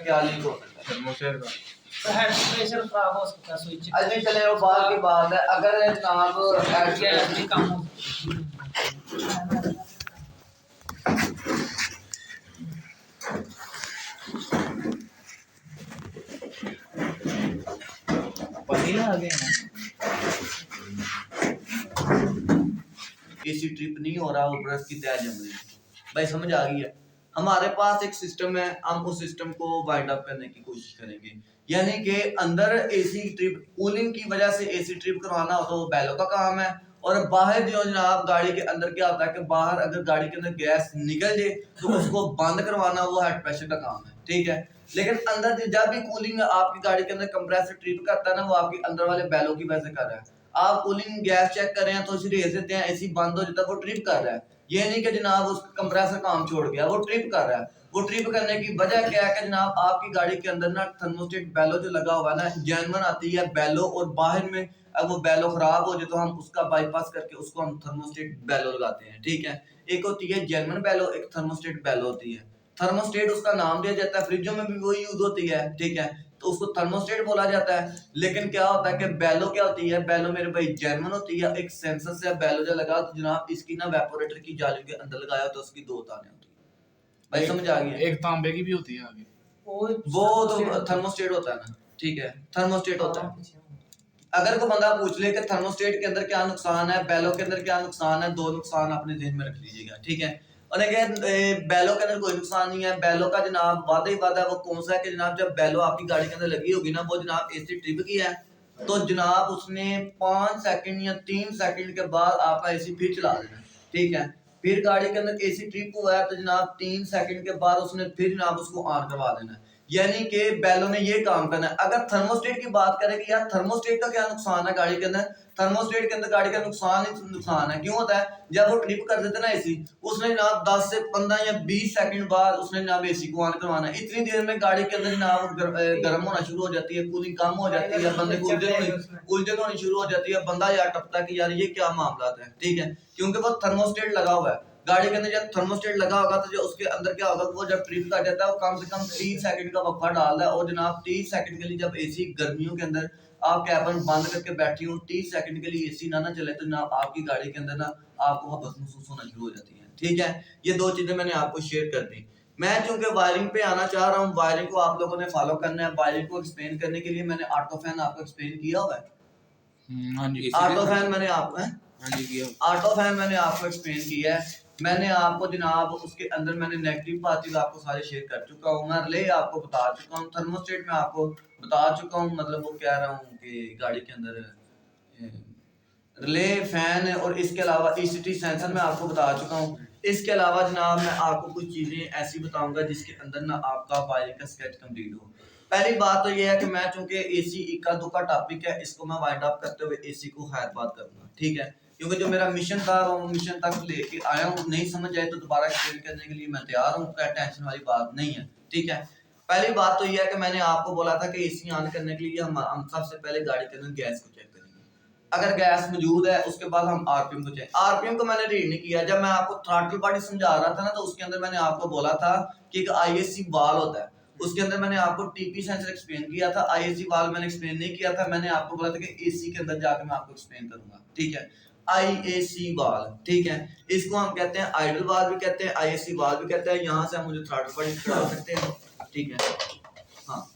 क्या लीक हो सकता है? थर्मोस्टेट का तो हेड प्रेशर खराब हो सकता है स्विच अच्छा चले वो बात की बात है, अगर जनाब गैस भी कम हो पसीना आ गया ना। एसी ट्रिप नहीं हो रहा, वो ब्रश की तय जम रही है। भाई समझ आ गई है? हमारे पास एक सिस्टम है, हम उस सिस्टम को वाइंड अप करने की कोशिश करेंगे। यानी कि अंदर एसी ट्रिप कूलिंग की वजह से एसी ट्रिप करवाना हो तो वो बैलो का काम है। और बाहर जो जनाब गाड़ी के अंदर क्या होता है कि बाहर अगर गाड़ी के अंदर गैस निकल जाए तो उसको बंद करवाना वो हेड प्रेशर का काम है, ठीक है। लेकिन अंदर जब भी कूलिंग आपकी गाड़ी के अंदर कंप्रेसर ट्रिप करता है ना, वो आपके अंदर वाले बैलो की वजह से कर रहा है। आप कूलिंग गैस चेक कर रहे हैं तो उसे रेस देते हैं, एसी बंद हो जाता है, वो ट्रिप कर रहा है। ये नहीं कि जनाब उसका कंप्रेसर काम छोड़ गया, वो ट्रिप कर रहा है। वो ट्रिप करने की वजह क्या है कि जनाब आपकी गाड़ी के अंदर ना थर्मोस्टेट बेलो जो लगा हुआ है ना, जेन्युइन आती है बेलो, और बाहर में अब वो बेलो खराब हो जाए तो हम उसका बाईपास करके उसको हम थर्मोस्टेट बेलो लगाते हैं, ठीक है। एक होती है जेन्युइन बेलो, एक थर्मोस्टेट बेलो होती है। थर्मोस्टेट उसका नाम दिया जाता है, फ्रिजों में भी वही यूज होती है, ठीक है, तो उसको थर्मोस्टेट बोला जाता है। लेकिन क्या होता है कि बेलो क्या होती है, बेलो मेरे भाई जेन्युइन होती है, एक सेंसर से बेलो जो लगा तो जनाब इसकी ना वेपोरेटर की जाली के अंदर लगाया तो उसकी दो ताने होती है। भाई समझ आ गई? एक तांबे की भी होती है आगे, वो तो थर्मोस्टेट होता है ना, ठीक है, थर्मोस्टेट होता है। अगर कोई बंदा पूछ ले कि थर्मोस्टेट के अंदर क्या नुकसान है, बेलो के अंदर क्या नुकसान है, दो नुकसान अपने ध्यान में रख लीजिएगा, ठीक है। और बेलो के अंदर कोई नुकसान नहीं है। बेलो का जनाब वादा ही वादा है, वो कौन सा है कि जनाब जब बेलो आपकी गाड़ी के अंदर लगी होगी ना, वो जनाब एसी ट्रिप की है तो जनाब उसने 5 सेकंड या 3 सेकंड के बाद आपका एसी फिर चला देना, ठीक है। फिर गाड़ी के अंदर एसी ट्रिप हुआ है तो जनाब 3 सेकंड के बाद उसने फिर जनाब उसको ऑन करवा देना है। यानी कि बेलो ने ये काम करना है। अगर थर्मोस्टेट की बात करें कि यार थर्मोस्टेट का क्या नुकसान है गाड़ी के अंदर, थर्मोस्टेट के अंदर गाड़ी का नुकसान ही नुकसान है। क्यों होता है? जब वो ट्रिप कर देते ना एसी, उसने जनाब 10 से 15 या 20 सेकंड बाद उसने जनाब एसी को ऑन करवाना है। इतनी देर में गाड़ी के अंदर जनाब गर्म होना शुरू हो जाती है, कूलिंग कम हो जाती है, बंदे को उलझन होनी शुरू हो जाती है। बंदा यार टपता है कि यार ये क्या मामला है, ठीक है, क्योंकि वो थर्मोस्टेट लगा हुआ है गाड़ी के अंदर। जब थर्मोस्टेट लगा होगा तो जो उसके अंदर क्या होगा, वो जब ट्रिप कर जाता है वो कम से कम 30 सेकंड का वक्फा डालता है। और जनाब 30 सेकंड के लिए जब एसी गर्मियों के अंदर आप कैबिन बंद करके बैठी हो, 30 सेकंड के लिए एसी ना चले तो जनाब आपकी गाड़ी के अंदर ना आपको हबस महसूस होना शुरू हो जाती है, ठीक है। ये दो चीजें मैंने आपको शेयर कर दी। मैं चूंकि वायरिंग पे आना चाह रहा हूँ, वायरिंग को आप लोगों ने फॉलो करना है। वायरिंग को एक्सप्लेन करने के लिए मैंने ऑटो फैन आपको एक्सप्लेन किया हुआ है। हाँ जी, ऑटो फैन मैंने आपको ऑटो फैन मैंने आपको एक्सप्लेन किया है। मैंने आपको जनाब उसके अंदर मैंने नेगेटिव बातें आपको सारे शेयर कर चुका हूँ। मैं रिले आपको बता चुका हूँ, थर्मोस्टेट में आपको बता चुका हूँ, मतलब वो कह रहा हूँ कि गाड़ी के अंदर रिले फैन है। और इसके अलावा ईसीटी सेंसर में आपको बता चुका हूँ। इसके अलावा जनाब मैं आपको कुछ चीजें ऐसी बताऊंगा जिसके अंदर ना आपका वायरिंग का स्केच कंप्लीट हो। पहली बात तो ये है कि मैं चूंकि एसी इक्का दुक्का टॉपिक है, इसको मैं वाइंड अप करते हुए एसी को खैर बात करूंगा, ठीक है, क्योंकि जो मेरा मिशन था वो मिशन तक लेके आया हूँ। नहीं समझ आए तो दोबारा एक्सप्लेन करने के लिए मैं तैयार हूँ, क्या टेंशन वाली बात नहीं है, ठीक है। पहली बात तो ये है कि मैंने आपको बोला था कि एसी ऑन करने के लिए हम सबसे पहले गाड़ी के अंदर गैस को चेक करेंगे। अगर गैस मौजूद है उसके बाद हम आरपीएम को चेक। आरपीएम को मैंने रीड नहीं किया। जब मैं आपको थ्रॉटल बॉडी समझा रहा था ना, तो उसके अंदर मैंने आपको बोला था कि एक आईएससी वाल होता है, उसके अंदर मैंने आपको टीपी सेंसर एक्सप्लेन किया था। आईएससी वाल मैंने एक्सप्लेन नहीं किया था। मैंने आपको बोला था कि एसी के अंदर जाकर मैं आपको एक्सप्लेन करूंगा, ठीक है। आईएसी वाल, ठीक है, इसको हम कहते हैं आइडल वाल भी कहते हैं, आईएसी वाल भी कहते हैं। यहाँ से हम मुझे थ्रॉटल बॉडी चढ़ा सकते हैं, ठीक है। हाँ,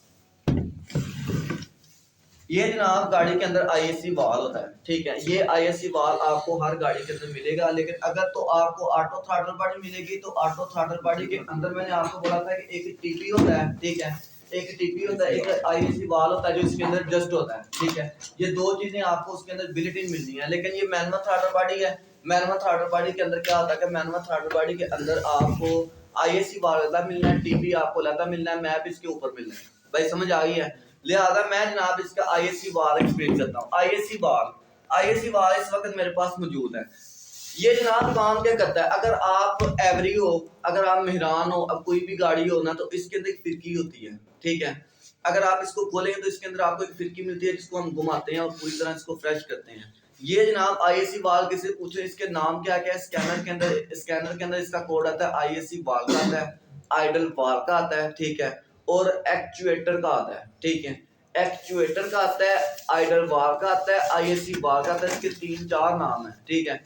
ये जनाब गाड़ी के अंदर आईएससी वाल होता है, ठीक है। ये आईएससी वाल आपको हर गाड़ी के अंदर मिलेगा। लेकिन अगर तो आपको ऑटो थ्रॉटल बॉडी मिलेगी तो ऑटो थ्रॉटल बॉडी के अंदर मैंने आपको बोला था कि एक टीपी होता है, ठीक है, एक टीपी होता है, एक आईएससी वाल होता है जो इसके अंदर जस्ट होता है, ठीक है। ये दो चीजें आपको उसके अंदर बिल्ट इन मिलनी है। लेकिन ये मैनुअल थ्रॉटल बॉडी है। मैनुअल थ्रॉटल बॉडी के अंदर क्या होता है कि मैनुअल थ्रॉटल बॉडी के अंदर आपको आईएससी वाल अलग मिलना है, टीपी आपको अलग मिलना है, मैप इसके ऊपर मिलना है। भाई समझ आ गई है? लिहाजा मैं जनाब इसका आईएससी वाल एक्सप्लेन करता हूँ। आईएससी वाल इस वक्त मेरे पास मौजूद है। ये जनाब काम क्या करता है, अगर आप एवरी हो, अगर आप मेहरान हो, अब कोई भी गाड़ी हो ना, तो इसके अंदर एक फिरकी होती है, ठीक है। अगर आप इसको खोलेंगे तो इसके अंदर आपको एक फिरकी मिलती है जिसको हम घुमाते हैं और पूरी तरह इसको फ्रेश करते हैं। ये जनाब आईएससी वाल किसे पूछे इसके नाम क्या क्या है, स्कैनर के अंदर इसका कोड आता है, आईएससी वाल का आता है, आइडल वाल का आता है, ठीक है। और एक्चुएटर का आता है, ठीक है। एक्चुएटर का आता है, आइडल बार का आता है, आईएसी बार का आता है, इसके 3-4 नाम है, ठीक है।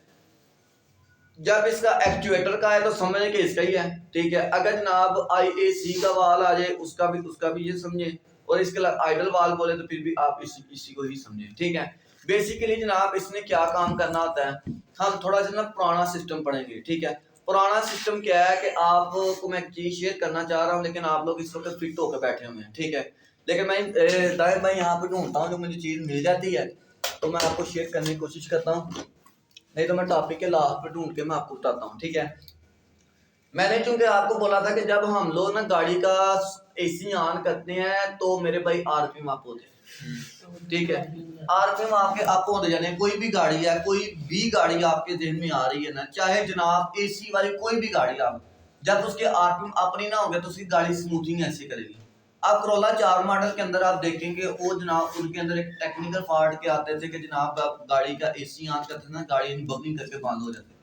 जब इसका एक्चुएटर का है तो समझने के इसका ही है, ठीक है। अगर जनाब आईएसी का वाल आ जाए उसका भी ये समझे, और इसके अलावा आइडल वाल बोले तो फिर भी आप इसी को ही समझे, ठीक है। बेसिकली जनाब इसने क्या काम करना होता है, हम थोड़ा सा ना पुराना सिस्टम पढ़ेंगे, ठीक है। पुराना सिस्टम क्या है कि आपको मैं एक चीज शेयर करना चाह रहा हूँ, लेकिन आप लोग इस वक्त फिट होकर बैठे हुए हैं, ठीक है। लेकिन मैं यहाँ पे ढूंढता हूँ, जो मुझे चीज मिल जाती है तो मैं आपको शेयर करने की कोशिश करता हूँ, नहीं तो मैं टॉपिक के लास्ट पे ढूंढ के मैं आपको बताता हूँ, ठीक है। मैंने चूंकि आपको बोला था कि जब हम लोग ना गाड़ी का एसी ऑन करते हैं तो मेरे भाई आरपीएम अप होते हैं, ठीक है। आरपीएम आपके अप होते जाने, कोई भी गाड़ी है, कोई भी गाड़ी आपके जहन में आ रही है ना, चाहे जनाब एसी वाली कोई भी गाड़ी आप, जब उसके आरपीएम अप नहीं ना होंगे तो उसकी गाड़ी स्मूथिंग ऐसे करेगी। अब करोला 4 मॉडल के अंदर आप देखेंगे वो जनाब उनके अंदर एक टेक्निकल फॉल्ट के आते थे कि जनाब आप गाड़ी का एसी ऑन करते थे ना, गाड़ी बबलिंग करके बंद हो जाती थी,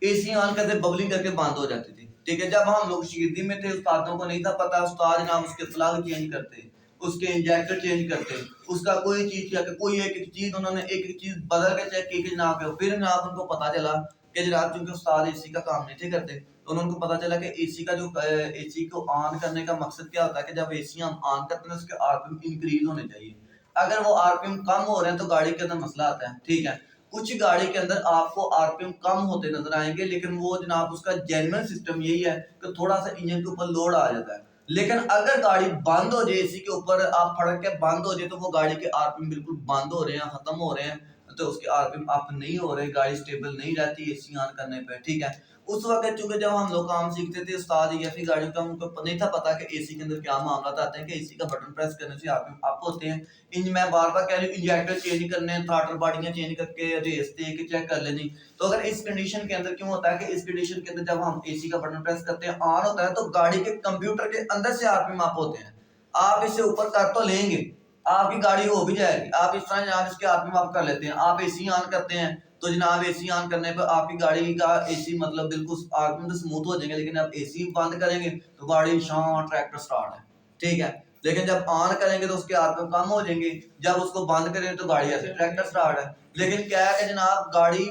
एसी ऑन करते बबलिंग करके बंद हो जाती थी, ठीक है। जब हम लोग शिगिर्दी में थे उस्तादों को नहीं था पता, उस्ताद जनाब उसके प्लग चेंज करते, उसके इंजेक्टर चेंज करते, उसका कोई चीज या कोई एक चीज उन्होंने एक चीज बदल के चेक की कि जनाब, फिर जनाब उनको पता चला कि जनाब चूंकि उस्ताद एसी का काम नहीं थे करते, तो उनको पता चला कि एसी का जो एसी को ऑन करने का मकसद क्या होता है कि जब एसी हम ऑन करते हैं उसके आरपीएम इंक्रीज होने चाहिए। अगर वो आरपीएम कम हो रहे हैं तो गाड़ी के अंदर मसला आता है, ठीक है। कुछ गाड़ी के अंदर आपको आरपीएम कम होते नजर आएंगे, लेकिन वो जनाब उसका जेन्युइन सिस्टम यही है कि थोड़ा सा इंजन के ऊपर लोड आ जाता है। लेकिन अगर गाड़ी बंद हो जाए, एसी के ऊपर आप फड़क के बंद हो जाए, तो वो गाड़ी के आरपीएम बिल्कुल बंद हो रहे हैं, खत्म हो रहे हैं, तो उसके आरपीएम अप नहीं हो रहे, गाड़ी स्टेबल नहीं रहती एसी ऑन करने पे, ठीक है। उस वक्त चूंकि जब हम लोग काम सीखते थे उस्ताद या फिर गाड़ियों का, उनको नहीं था पता कि एसी के अंदर क्या मामला आते हैं कि एसी का बटन प्रेस करने से आरपीएम अप होते हैं। इंजन मैं बार बार कह रही हूँ, इंजेक्टर चेंज करने, थ्रॉटल बॉडियां चेंज करके रेस दे के चेक कर लेनी। तो अगर इस कंडीशन के अंदर क्यों होता है कि इस कंडीशन के अंदर जब हम एसी का बटन प्रेस करते हैं ऑन होता है, तो गाड़ी के कंप्यूटर के अंदर से आरपीएम अप होते हैं। आप इसे ऊपर कर तो लेंगे, आपकी गाड़ी हो भी जाएगी, आप इस तरह जनाब इसके आरपीएम अप कर लेते हैं। आप एसी ऑन करते हैं तो जनाब एसी ऑन करने पर आपकी गाड़ी का एसी मतलब बिल्कुल आरपीएम तो स्मूथ हो जाएंगे, लेकिन आप एसी बंद करेंगे तो गाड़ी शान ट्रैक्टर स्टार्ट है, ठीक है। लेकिन जब ऑन करेंगे तो उसके आरपीएम कम हो जाएंगे, जब उसको बंद करेंगे तो गाड़ी ऐसे ट्रैक्टर स्टार्ट है। लेकिन क्या है कि जनाब गाड़ी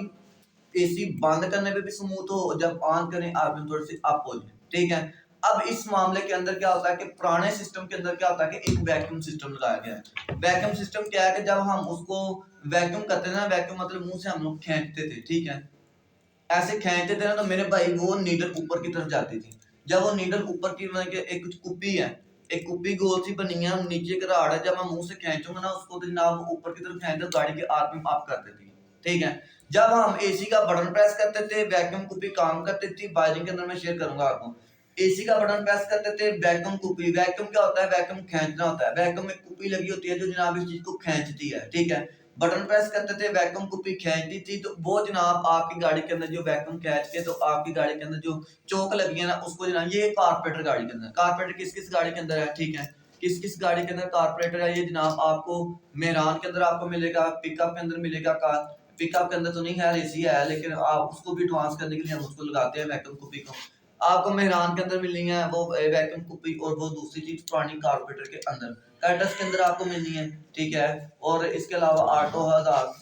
एसी बंद करने पे भी स्मूथ हो, जब ऑन करें आरपीएम थोड़ी सी अप हो जाए, ठीक है। अब इस मामले के अंदर क्या होता है कि पुराने सिस्टम के अंदर क्या होता है कि एक वैक्यूम सिस्टम लगाया गया है। वैक्यूम सिस्टम क्या है कि जब हम उसको वैक्यूम करते थे ना, वैक्यूम मतलब मुंह से हम लोग खींचते थे, ठीक है। ऐसे खींचते थे ना तो मेरे भाई वो नीडल ऊपर की तरफ जाती थी। जब वो नीडल ऊपर की मतलब कि एक कुप्पी है, एक कुप्पी गोल सी बनी है, नीचे का राड है, जब मैं मुंह से खींचूंगा ना उसको तो जनाब ऊपर की तरफ खींच दो, गाड़ी के आरपीएम अप कर देती है, ठीक है। जब हम एसी का बटन प्रेस करते थे वैक्यूम कुप्पी काम करती थी, वायरिंग के अंदर मैं शेयर करूंगा आपको। एसी का बटन प्रेस करते थे वैक्यूम कुप्पी, वैक्यूम क्या होता है, वैक्यूम खींचना होता है। वैक्यूम में कुप्पी लगी होती है जो जनाब इस चीज को खींचती है, ठीक है। बटन प्रेस करते थे वैक्यूम कुप्पी खींचती थी, तो वो जनाब आपकी गाड़ी के अंदर जो वैक्यूम खींच के तो आपकी गाड़ी के अंदर जो चौक लगी है ना उसको जनाब, ये कारपोरेटर गाड़ी के अंदर, कारपोरेटर किस किस गाड़ी के अंदर है, ठीक है। किस किस गाड़ी के अंदर कारपोरेटर है, ये जनाब आपको मेहरान के अंदर आपको मिलेगा, पिकअप के अंदर मिलेगा, कार पिकअप के अंदर तो नहीं है, एसी है, लेकिन आप उसको भी एडवांस करने के लिए हम उसको लगाते हैं वैक्यूम कुप्पी को। आपको मेहरान के अंदर मिलनी है वो वैक्यूम कुप्पी, और वो दूसरी चीज पुरानी कारपोरेटर के अंदर कर्टस के अंदर आपको मिलनी है, ठीक है। और इसके अलावा ऑटो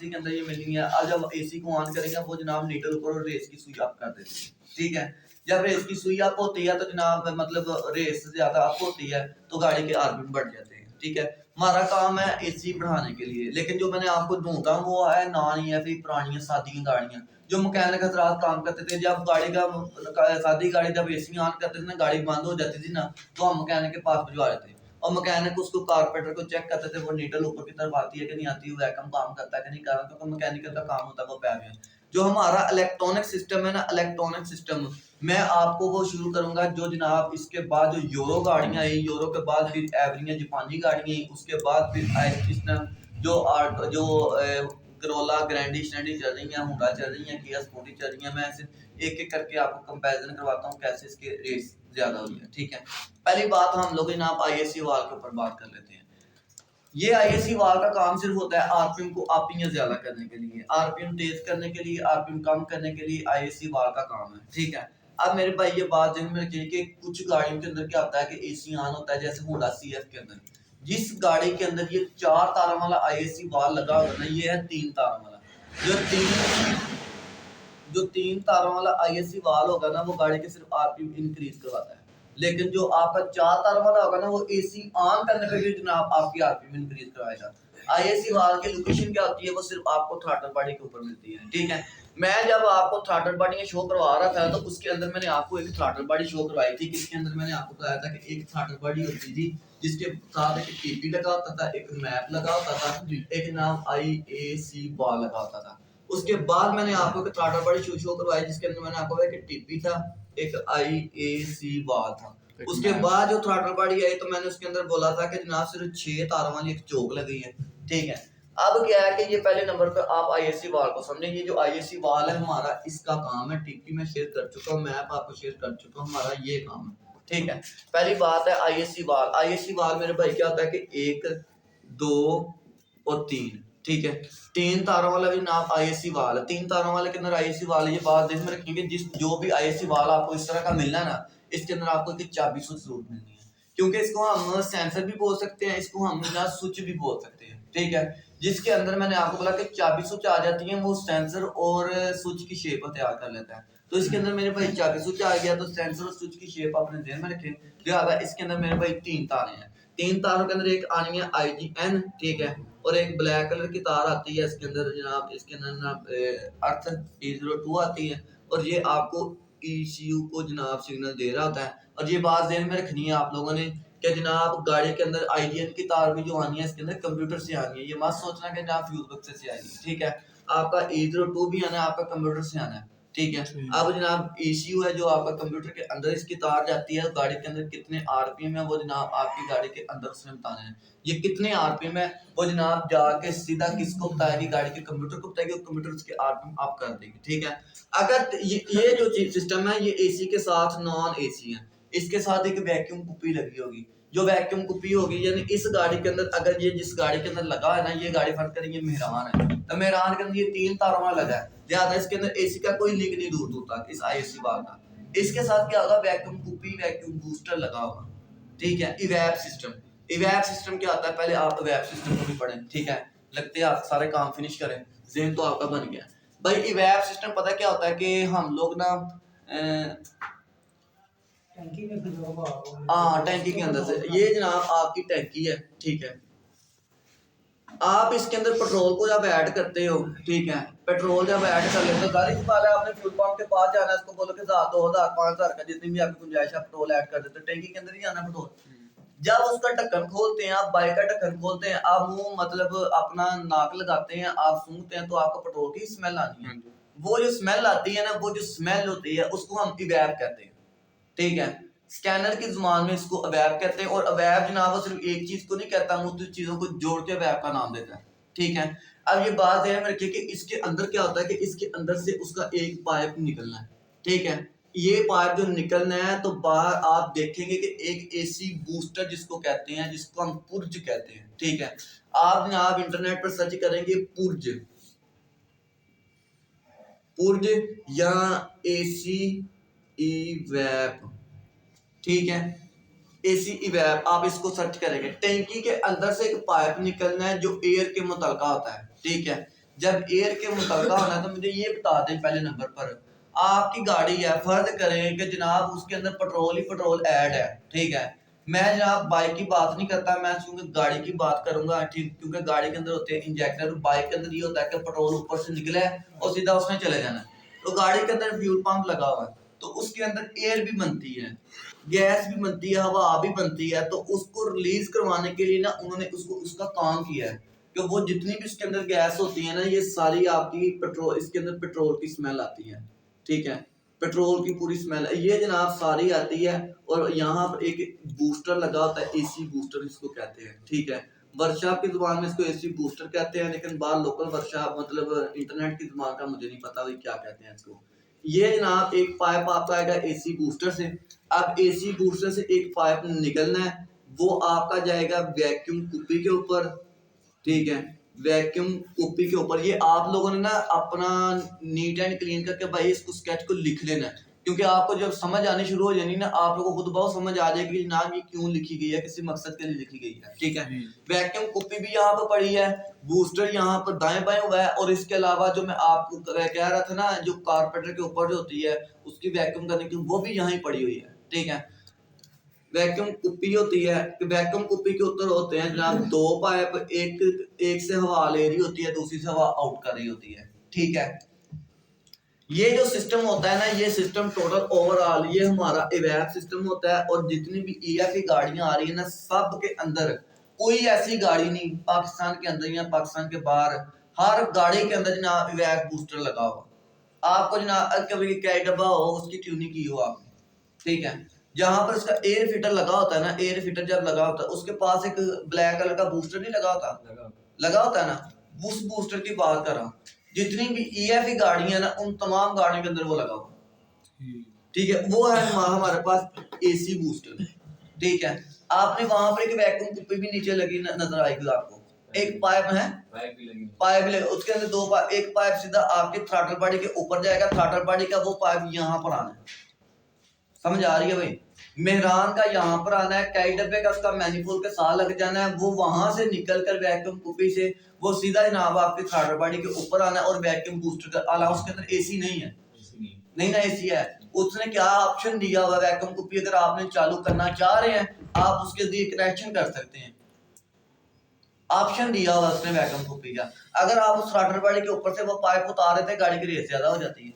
के अंदर ये मिलनी है। अब जब एसी को ऑन करेंगे वो जनाब नीडल ऊपर और रेस की सुई अप कर देते हैं, ठीक है। जब रेस की सुई अप होती है तो जनाब मतलब रेस से ज्यादा अप होती है तो गाड़ी के आरपीएम बढ़ जाते हैं, ठीक है। हमारा काम है एसी बढ़ाने के लिए, लेकिन जो मैंने आपको ढूंढा वो है नॉन या फिर पुरानी सादी गाड़ियां जो मैकेनिक हजरात काम करते थे। जब गाड़ी का सादी गाड़ी जब एसी ऑन करते थे ना, गाड़ी बंद हो जाती थी ना, तो हम मैकेनिक के पास भिजवा लेते और मैकेनिक उसको कारपेंटर को चेक करते थे वो नीडल ऊपर की तरफ आती है कि नहीं आती, वैक्यूम काम करता है कि नहीं कर रहा, क्योंकि मैकेनिकल का काम होता है वो पैर में। जो हमारा इलेक्ट्रॉनिक सिस्टम है ना, इलेक्ट्रॉनिक सिस्टम मैं आपको वो शुरू करूंगा जो जनाब इसके बाद जो यूरो गाड़ियां आई, यूरो के बाद फिर एवरियां जापानी गाड़ियां आई, उसके बाद फिर आई सिस्टम जो करोला ग्रैंडी स्टैंडी चल रही हैं, हुंडा चल रही हैं, किया स्कूटी चल रही हैं। मैं ऐसे एक एक करके आपको कंपैरिजन करवाता हूँ कैसे इसके रेट्स ज्यादा हुई है, ठीक है। पहली बात हम लोग जनाब आईएसी वाल के ऊपर बात कर लेते हैं। ये आईएसी वाल का काम सिर्फ होता है आरपीएम को अप या ज्यादा करने के लिए, आरपीएम तेज करने के लिए, आरपीएम कम करने के लिए आईएसी वाल का काम है, ठीक है। अब मेरे भाई ये बात ध्यान में रखिए कि कुछ गाड़ियों के अंदर क्या होता है कि एसी ऑन होता है, जैसे होंडा सीएफ के अंदर जिस गाड़ी के अंदर ये 4 तारों वाला आईएसी वाल लगा होगा ना, ये है 3 तारों वाला। जो तीन तारों वाला आईएसी वाल होगा ना, वो गाड़ी के सिर्फ आरपीएम इंक्रीज करवाता है, लेकिन जो आपका 4 तारों वाला होगा ना, वो एसी ऑन करने पे भी जनाब आपकी आरपीएम इंक्रीज करवाएगा। आईएसी वाल की लोकेशन क्या होती है, वो सिर्फ आपको थ्रॉटल बॉडी के ऊपर मिलती है, ठीक है। मैं जब आपको थ्रॉटल बॉडी शो करवा रहा था तो उसके अंदर मैंने आपको एक थ्रॉटल बॉडी शो करवाई थी, किसके अंदर मैंने आपको बताया था कि एक थ्रॉटल बॉडी होती थी जिसके साथ एक टीपी लगा होता था, एक मैप लगा होता था, एक नाम आईएसी वाल लगा होता था। उसके बाद मैंने आपको एक थ्रॉटल बॉडी शो करवाई जिसके अंदर मैंने आपको एक टीपी था, एक आईएसी वाल था। उसके बाद जो थ्रॉटल बॉडी आई तो मैंने उसके अंदर बोला था कि जनाब सिर्फ 6 तारों वाली एक चोक लगी है, ठीक है। अब क्या है कि ये पहले नंबर पर आप आईएसी वाल को समझें। ये जो आईएसी वाल है हमारा, इसका काम है, टीपी में शेयर कर चुका हूँ, मैप आपको शेयर कर चुका हूँ, हमारा ये काम है, ठीक है। पहली बात है आईएसी वाल। आईएसी वाल मेरे भाई क्या होता है कि 1 2 और 3, ठीक है। 3 तारों वाला भी नाम आईएसी वाल है। 3 तारों वाले के अंदर आईएसी वाल, ये बात ध्यान में रखेंगे, जो भी आईएसी वाल आपको इस तरह का मिलना है ना, इसके अंदर आपको एक चाबी स्विच जरूर मिलनी है, क्योंकि इसको हम सेंसर भी बोल सकते हैं, इसको हम ना स्विच भी बोल सकते हैं, ठीक है। जिसके अंदर मैंने आपको बोला कि चाबी स्विच आ जाती है, वो सेंसर और स्विच की शेप तैयार कर लेता है। तो इसके अंदर मेरे भाई चाबी स्विच आ गया, तो सेंसर और स्विच की शेप अपने ध्यान में रखें। लिहाजा इसके अंदर मेरे भाई 3 तारें हैं। 3 तारों के अंदर एक आनी है IGN, ठीक है, और एक ब्लैक कलर की तार आती है इसके अंदर जनाब, इसके अंदर ना अर्थ T02 आती है, और ये आपको ECU को जनाब सिग्नल दे रहा होता है। और ये बात ध्यान में रखनी है आप लोगों ने कि जनाब गाड़ी के अंदर IGN की तार भी जो आनी है इसके अंदर कंप्यूटर से आनी है, ये मत सोचना कि जनाब फ्यूज बक्से से आएगी, ठीक है। आपका E02 भी आना है, आपका कंप्यूटर से आना है, ठीक है। अब जनाब ECU है जो आपका कंप्यूटर के अंदर इसकी तार जाती है, गाड़ी के अंदर कितने आरपीएम है वो जनाब आपकी गाड़ी के अंदर उसने बताना है। ये कितने आरपीएम है वो जनाब जाके सीधा किसको बताएगी, गाड़ी के कंप्यूटर को बताएगी, और कंप्यूटर उसके आरपीएम आप कर देगी, ठीक है। अगर ये जो सिस्टम है ये एसी के साथ नॉन एसी है, इसके साथ एक वैक्यूम कुपी लगी होगी, जो वैक्यूम कुपी होगी यानी इस गाड़ी के अंदर, अगर ये जिस गाड़ी के अंदर लगा है ना, ये गाड़ी फर्क करेंगे मेहरान है, तो मेहरान के अंदर ये 3 तारों वाला लगा है, ज्यादा इसके अंदर एसी का कोई लिंक नहीं दूर दूर तक इस आईएसी वाल का। इसके साथ क्या होगा, वैक्यूम कुपी वैक्यूम बूस्टर लगा होगा, ठीक है। इवैप सिस्टम, इवैप सिस्टम क्या होता है, पहले आप इवैप सिस्टम को भी पढ़ें, ठीक है। लगते हैं आप सारे काम फिनिश करें, ज़हन तो आपका बन गया भाई। इवैप सिस्टम पता क्या होता है कि हम लोग ना टंकी में टैंकी के अंदर से, ये जनाब आपकी टैंकी है, ठीक है। आप इसके अंदर पेट्रोल को जब ऐड करते हो, ठीक है, पेट्रोल जब ऐड कर लेते हो, गाड़ी की बात है, आपने फ्यूल पंप के पास जाना है, इसको बोलो कि 1000 2000 5000 का जितनी भी आपकी गुंजाइश है पेट्रोल ऐड कर देते हो, टैंकी के अंदर ही जाना पेट्रोल। जब उसका ढक्कन खोलते हैं, आप बाइक का ढक्कन खोलते हैं, आप मुंह मतलब अपना नाक लगाते हैं, आप सूंघते हैं, तो आपको पेट्रोल की स्मेल आनी है। वो जो स्मेल आती है ना, वो जो स्मेल होती है उसको हम इवैप कहते हैं, ठीक है। स्कैनर की जुबान में इसको अवैब कहते हैं, और अवैब जनाब वो सिर्फ एक चीज को नहीं कहता, मुख्तलिफ चीजों को जोड़ के अवैब का नाम देता है, ठीक है। अब ये बात ध्यान में रखिए कि इसके अंदर क्या होता है कि इसके अंदर से उसका एक पाइप निकलना है, ठीक है। ये पाइप जो निकलना है तो बाहर आप देखेंगे कि एक एसी बूस्टर जिसको कहते हैं, जिसको हम पुर्ज कहते हैं, ठीक है। आप जनाब इंटरनेट पर सर्च करेंगे पुर्ज, पुर्ज या एसी इवैप, ठीक है, एसी इवैप आप इसको सर्च करेंगे। टैंकी के अंदर से एक पाइप निकलना है जो एयर के मुतलका होता है, ठीक है। जब एयर के मुतलका होना है तो मुझे ये बता दें, पहले नंबर पर आपकी गाड़ी है, फर्ज करें कि जनाब उसके अंदर पेट्रोल ही पेट्रोल ऐड है, ठीक है। मैं जनाब बाइक की बात नहीं करता, मैं क्योंकि गाड़ी की बात करूंगा, ठीक, क्योंकि गाड़ी के अंदर होते हैं इंजेक्टर, बाइक के अंदर ये होता है कि पेट्रोल ऊपर से निकला है और सीधा उसमें चले जाना है। तो गाड़ी के अंदर फ्यूल पंप लगा हुआ है, तो उसके अंदर एयर भी बनती है, गैस भी बनती है, हवा भी बनती है, तो उसको रिलीज करवाने के लिए ना उन्होंने उसको उसका काम किया है कि वो जितनी भी इसके अंदर गैस होती है ना, ये सारी आपकी पेट्रोल, इसके अंदर पेट्रोल की स्मेल आती है, ठीक है, पेट्रोल की पूरी स्मेल ये जनाब सारी आती है। और यहाँ पर एक बूस्टर लगा होता है, एसी बूस्टर इसको कहते हैं, ठीक है। वर्कशॉप की जुबान में इसको एसी बूस्टर कहते हैं, लेकिन बाहर लोकल वर्कशॉप मतलब इंटरनेट की जुबान का मुझे नहीं पता भाई क्या कहते हैं इसको। ये जनाब एक पाइप आपका आएगा एसी बूस्टर से। अब एसी बूस्टर से एक पाइप निकलना है, वो आपका जाएगा वैक्यूम कुपी के ऊपर, ठीक है, वैक्यूम कुपी के ऊपर। ये आप लोगों ने ना अपना नीट एंड क्लीन करके भाई इसको स्केच को लिख लेना है क्योंकि आपको जब समझ आनी शुरू हो जानी ना, आप लोगों को खुद बहुत समझ आ जाएगी कि जनाब ये क्यों लिखी गई है, किसी मकसद के लिए लिखी गई है। ठीक है, वैक्यूम कुप्पी भी यहाँ पर पड़ी है, बूस्टर यहाँ पर दाएं बाएं हुआ है, और इसके अलावा जो मैं आपको कह रहा था ना, जो कारपेंटर के ऊपर जो होती है उसकी वैक्यूम करने की, वो भी यहाँ ही पड़ी हुई है। ठीक है, वैक्यूम कुप्पी होती है, वैक्यूम कुप्पी के ऊपर होते हैं जनाब दो पाइप, एक से हवा ले रही होती है, दूसरी से हवा आउट कर रही होती है। ठीक है, ये जो सिस्टम होता है ना, ये सिस्टम टोटल ओवरऑल ये हमारा इवैप सिस्टम होता है। और जितनी भी ईएफई गाड़ियां आ रही है ना, सब के अंदर कोई ऐसी गाड़ी नहीं पाकिस्तान के अंदर या पाकिस्तान के बाहर, हर गाड़ी के अंदर जनाब इवैप बूस्टर लगा हुआ। आपको जनाब कभी क्या डब्बा हो उसकी ट्यूनिंग की हो आपने, ठीक है, जहां पर इसका एयर फिल्टर लगा होता है ना, एयर फिल्टर जब लगा होता है उसके पास एक ब्लैक कलर का बूस्टर नहीं लगा होता, लगा होता है ना, उस बूस्टर की बात कर रहा हूँ। जितनी भी ईएफई गाड़ियां ना, उन तमाम गाड़ियों के अंदर वो लगा हुआ। ठीक है, वो है हमारे पास एसी बूस्टर। ठीक है, आपने वहां पर एक वैक्यूम कुप्पी भी नीचे लगी नजर आएगी आपको, एक पाइप है, पाइप लगे, उसके अंदर दो पाइप, एक पाइप सीधा आपके थ्रॉटल बॉडी के ऊपर जाएगा, थ्रॉटल बॉडी का वो पाइप यहाँ पर आना है। समझ आ रही है भाई? मेहरान का यहाँ पर आना है, कई डब्बे का उसका मैनिफोल्ड के साथ लग जाना है, वो वहां से निकल कर वैक्यूम कुप्पी से वो सीधा जनाब आपके थ्रॉटल बॉडी के ऊपर आना है, और वैक्यूम बूस्टर का अलावा उसके अंदर एसी नहीं है, नहीं ना एसी है। उसने क्या ऑप्शन दिया हुआ वैक्यूम कुप्पी, अगर आपने चालू करना चाह रहे हैं आप उसके लिए कनेक्शन कर सकते हैं, ऑप्शन दिया हुआ उसने वैक्यूम कुप्पी का। अगर आप उस थ्रॉटल बॉडी के ऊपर से वो पाइप उतार देते, गाड़ी की रेस ज्यादा हो जाती है,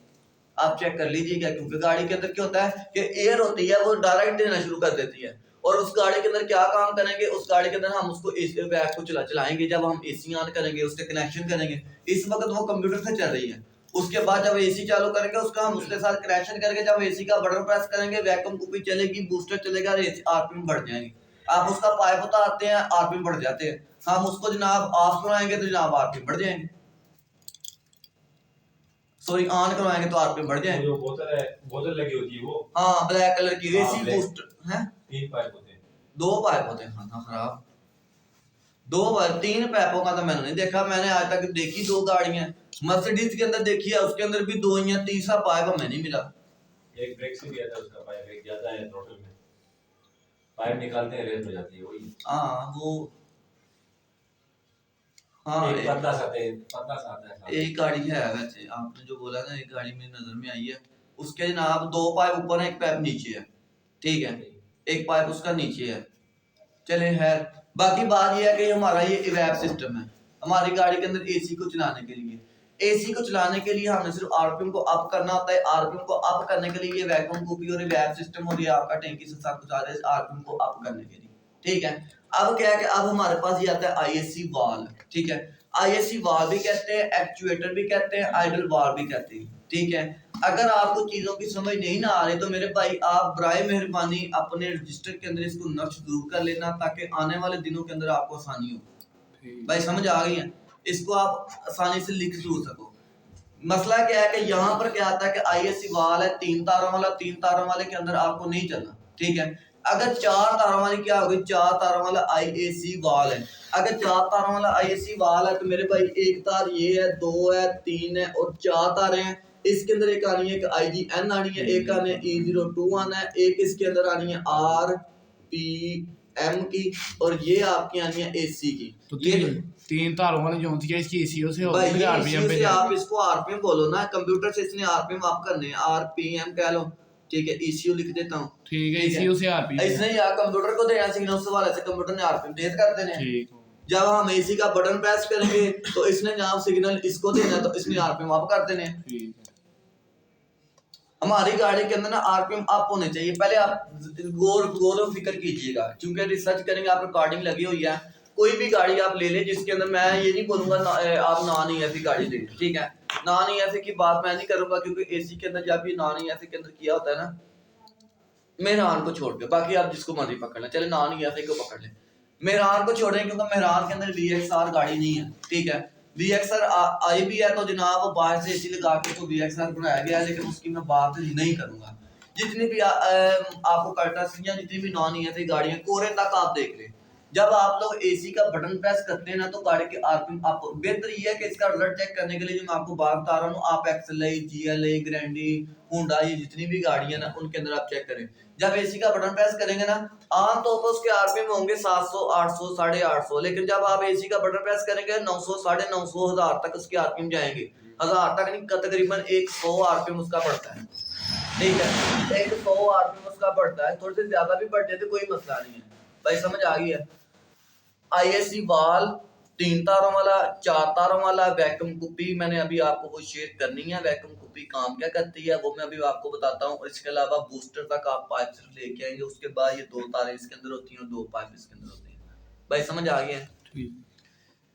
आप चेक कर लीजिएगा। क्योंकि गाड़ी के अंदर क्या होता है कि एयर होती है वो डायरेक्ट देना शुरू कर देती है, और उस गाड़ी के अंदर क्या काम करेंगे, उस गाड़ी के अंदर हम उसको एसी बैक को चलाएंगे, जब हम एसी ऑन करेंगे उससे कनेक्शन करेंगे, इस वक्त वो कंप्यूटर से चल रही है, उसके बाद जब एसी चालू करेंगे उसका हम उसके साथ कनेक्शन करेंगे, जब एसी का बटन प्रेस करेंगे वैक्यूम कुप्पी चलेगी, बूस्टर चलेगा, आरपीएम बढ़ जाएंगे। आप उसका पाइप उतारते हैं, आरपीएम बढ़ जाते हैं, हम उसको जनाब ऑफ करवाएंगे तो जनाब आरपीएम बढ़ जाएंगे, सॉरी ऑन करवाएंगे तो आरपीएम बढ़ जाएंगे। जो बोतल है, बोतल लगी होती है वो, हाँ ब्लैक कलर की एसी बूस्टर है, 3 पाइप होते हैं, 2 पाइप होते हैं। हाँ खराब 2 पाइप, 3 पाइपों का तो मैंने नहीं देखा, मैंने आज तक देखी 2 गाड़ियां मर्सिडीज के अंदर देखी है, उसके अंदर भी 2 या तीसरा पाइप हमें नहीं मिला। एक ब्रेक से दिया था उसका पाइप, एक ज्यादा है थ्रॉटल में, पाइप निकालते हैं रेस हो जाती है वही। हाँ वो हाँ एक पतला सा है। एक गाड़ी है वैसे, आपने जो बोला ना, एक गाड़ी मेरी नजर में आई है, उसके जनाब 2 पाइप ऊपर है, एक पाइप नीचे है। ठीक है, एक पाइप उसका नीचे है। चले खैर, बाकी बात ये है कि हमारा ये इवैप सिस्टम है हमारी गाड़ी के अंदर एसी को चलाने के लिए। एसी को चलाने के लिए हमने सिर्फ आरपीएम को अप करना होता है। आरपीएम को अप करने के लिए ये वैक्यूम कुप्पी और इवैप सिस्टम और ये आपका टैंकी से सब कुछ आ रहा है आरपीएम को अप करने के लिए। ठीक है, अब क्या है कि अब हमारे पास ये आता है आईएससी वाल्व। ठीक है, आईएससी वाल्व भी कहते हैं, एक्चुएटर भी कहते हैं, आइडल वाल्व भी कहते हैं। ठीक है, अगर आपको चीजों की समझ नहीं ना आ रही तो मेरे भाई आप बराए मेहरबानी अपने रजिस्टर के अंदर इसको नक्श जरूर कर लेना, ताकि आने वाले दिनों के अंदर आपको आसानी हो। भाई समझ आ गई है, इसको आप आसानी से लिख जरूर सको। मसला क्या है कि यहाँ पर क्या आता है कि आईएससी वाल है 3 तारों वाला, 3 तारों वाले के अंदर आपको नहीं चलना। ठीक है, अगर 4 तारों वाली क्या होगी, 4 तारों वाला आईएससी वाल है। अगर 4 तारों वाला आईएससी वाल है तो मेरे भाई एक तार ये है, 2 है, 3 है और 4 तारें हैं। इसके अंदर एक आनी है कि IGN आनी है, एक आने E02 आना है, एक इसके अंदर आनी है RPM की, और ये आपकी आनी है AC की। तो तीन तारों वाली जो होती है इसकी एसीओ से होती है, आरपीएम पे आप इसको आरपीएम बोलो ना, कंप्यूटर से इसने आरपीएम आप करने हैं, आरपीएम कह लो। ठीक है, ईसीयू लिख देता हूं। ठीक है, एसीओ से आरपीएम इसने यार कंप्यूटर को देना सिग्नल से वाले से कंप्यूटर ने आरपीएम तेज कर देने। ठीक, जब हम एसी का बटन प्रेस करेंगे तो इसने जहां सिग्नल इसको देना है तो इसने आरपीएम अप कर देने। ठीक है, हमारी गाड़ी के अंदर ना आरपीएम अप होने चाहिए। पहले आप गौर फिक्र कीजिएगा, क्योंकि रिसर्च करेंगे, आप रिकॉर्डिंग लगी हुई है। कोई भी गाड़ी आप ले ले जिसके अंदर, मैं ये नहीं बोलूंगा आप नॉन ईएफई गाड़ी ले, ठीक है, नॉन ईएफई की बात मैं नहीं करूंगा, क्योंकि एसी के अंदर जब भी नॉन ईएफई के अंदर किया होता है ना, मेहरान को छोड़ के, बाकी आप जिसको मर्जी पकड़ लें, चले नॉन ईएफई को पकड़ लें, मेहरान को छोड़ें, क्योंकि मेहरान के अंदर VXR गाड़ी नहीं है। ठीक है, VXR आई भी है तो जनाब बाहर से एसी लगा के तो VXR बनाया गया है, लेकिन उसकी मैं बात नहीं करूंगा। जितनी भी आपको कर्टस या जितनी भी नॉन ईएफई गाड़ियां, कोरे तक आप देख लें, जब आप लोग एसी का बटन प्रेस करते हैं ना तो गाड़ी के आरपीएम आप बेहतर ये है कि इसका रिजल्ट चेक करने के लिए जो मैं आपको बात बता रहा हूँ, आप एक्सएलआई, जीएलआई, ग्रैंडी, होंडा, ये जितनी भी गाड़ियां ना उनके अंदर आप चेक करें। जब एसी का बटन प्रेस करेंगे ना आमतौर पर उसके आरपीएम होंगे 700, 800, 850, लेकिन जब आप एसी का बटन प्रेस करेंगे 900, 950, 1000 तक उसके आरपीएम जाएंगे। 1000 तक नहीं, तकरीबन 100 आरपीएम उसका पड़ता है, ठीक है, 100 आरपीएम उसका पड़ता है। थोड़े से ज्यादा भी बढ़ जाए तो कोई मसला नहीं है भाई, समझ आ गई है। आईएससी वाल 3 तारों वाला, 4 तारों वाला, वैक्यूम कुपी मैंने अभी आपको वो शेयर करनी है। वैक्यूम कुपी काम क्या करती है वो मैं अभी आपको बताता हूँ। इसके अलावा बूस्टर तक आप पाइप सिर्फ लेके आएंगे, उसके बाद ये 2 तारें इसके अंदर होती हैं और 2 पाइप इसके अंदर होती हैं। भाई समझ आ गया है।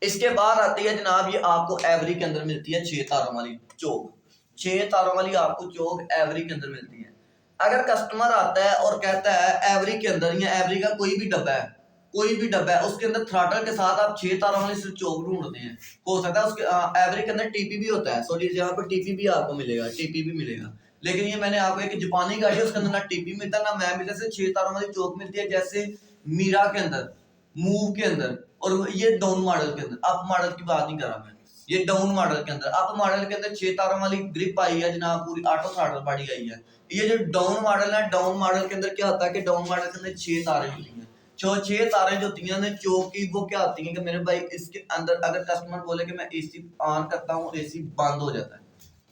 इसके बाद आती है जनाब, ये आपको एवरी के अंदर मिलती है 6 तारों वाली चोक। 6 तारों वाली आपको चोक एवरी के अंदर मिलती है। अगर कस्टमर आता है और कहता है एवरी के अंदर या एवरी का कोई भी डब्बा है, कोई भी डब्बा है उसके अंदर थ्रॉटल के साथ आप 6 तारों वाली सिर्फ चोक ढूंढते हैं, हो सकता है उसके एवरी के अंदर टीपी भी होता है। सॉरी, यहाँ पर टीपी भी आपको मिलेगा, टीपी भी मिलेगा, लेकिन ये मैंने आपको एक जापानी गाड़ी है उसके अंदर ना टीपी मिलता ना मैं मिलता, से 6 तारों वाली चोक मिलती है, जैसे मीरा के अंदर, मूव के अंदर, और ये डाउन मॉडल के अंदर। अप मॉडल की बात नहीं कर रहा मैं, ये डाउन मॉडल के अंदर। अप मॉडल के अंदर 6 तारों वाली ग्रिप आई है जनाब, पूरी ऑटो थ्रॉटल बॉडी आई है। ये जो डाउन मॉडल है, डाउन मॉडल के अंदर क्या होता है कि डाउन मॉडल के अंदर 6 तारें होती हैं। जो 6 तारें जो होती हैं ना चौक की, वो क्या होती हैं कि मेरे भाई इसके अंदर अगर कस्टमर बोले कि मैं एसी ऑन करता हूँ एसी बंद हो जाता है,